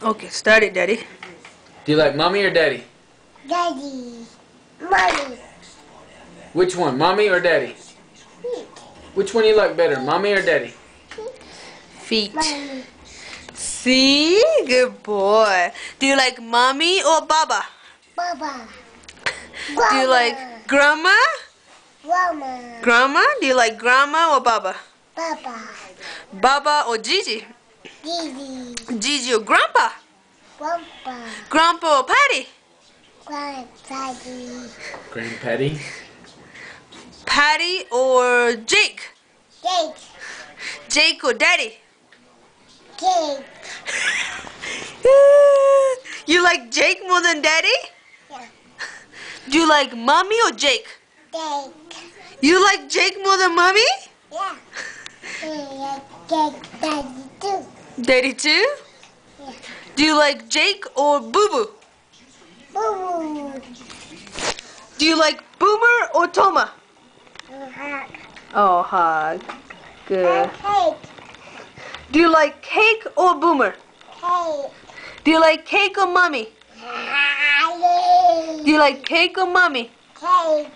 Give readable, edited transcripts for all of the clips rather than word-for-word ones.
Okay, start it, Daddy. Do you like mommy or daddy? Daddy. Mommy. Which one, mommy or daddy? Feet. Which one you like better, mommy or daddy? Feet. Mommy. See? Good boy. Do you like mommy or baba? Baba. Do you like grandma? Grandma. Grandma? Do you like grandma or baba? Papa. Baba or Gigi? Didi. Gigi or grandpa? Grandpa. Grandpa or Patty? Granddaddy. Grandpatty. Patty or Jake? Cake. Jake or Daddy? Cake. You like Jake more than Daddy? Yeah. Do you like mommy or Jake? Cake. You like Jake more than mommy? Yeah. Cake. Daddy too. Daddy too? Yeah. Do you like Jake or Boo Boo? Boo. Do you like Boomer or Toma? Hug. Oh, hug. Good. Cake. Do you like cake or Boomer? Cake. Do you like cake or mommy? Do you like cake or mommy? Cake.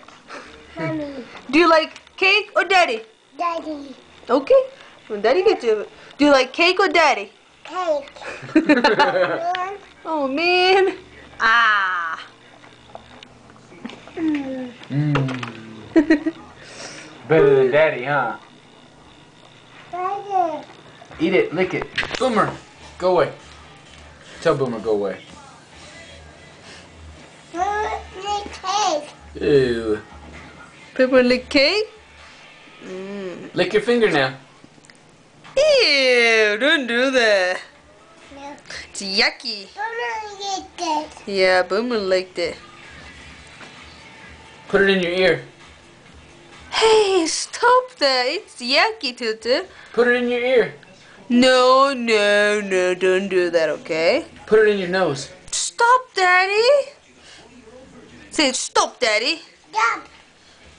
Mommy. Do you like cake or Daddy? Daddy. Okay. Well, Daddy gets it. Do you like cake or Daddy? Cake. Oh, man. Ah. Better than daddy, huh? Daddy. Eat it, lick it. Boomer, go away. Tell Boomer, go away. Cake. Ew. Pepper lick cake? Lick your finger now. Ew, don't do that. No. It's yucky. Mama get it. Yeah, Boomer licked it. Put it in your ear. Hey, stop that. It's yucky, Tutu. Put it in your ear. No, don't do that, okay? Put it in your nose. Stop, Daddy. Say, stop, Daddy. Stop.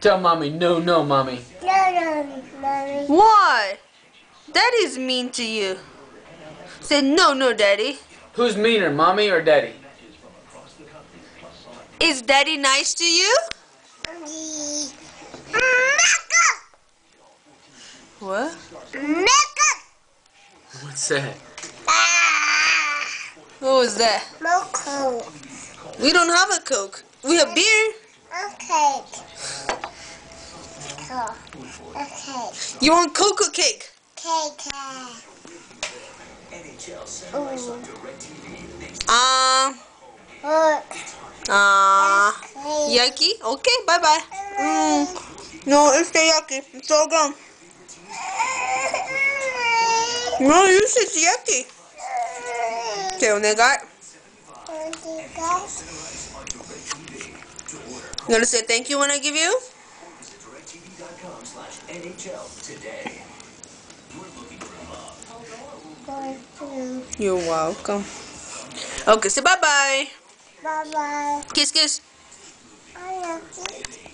Tell mommy, no, no, mommy. No, mommy. Why? Daddy's mean to you. Say, no, Daddy. Who's meaner, mommy or daddy? Is Daddy nice to you? What? What's that? What was that? Moco. We don't have a Coke. We have beer. Okay. Okay. You want Coke or cake? Cake. Yucky? Okay, bye-bye. No, it's the yucky. It's all gone. No, you said it's yucky. Okay, when they got, you gonna say thank you when I give you? You're welcome. Okay, say bye-bye. Bye-bye. Kiss, kiss. I love you.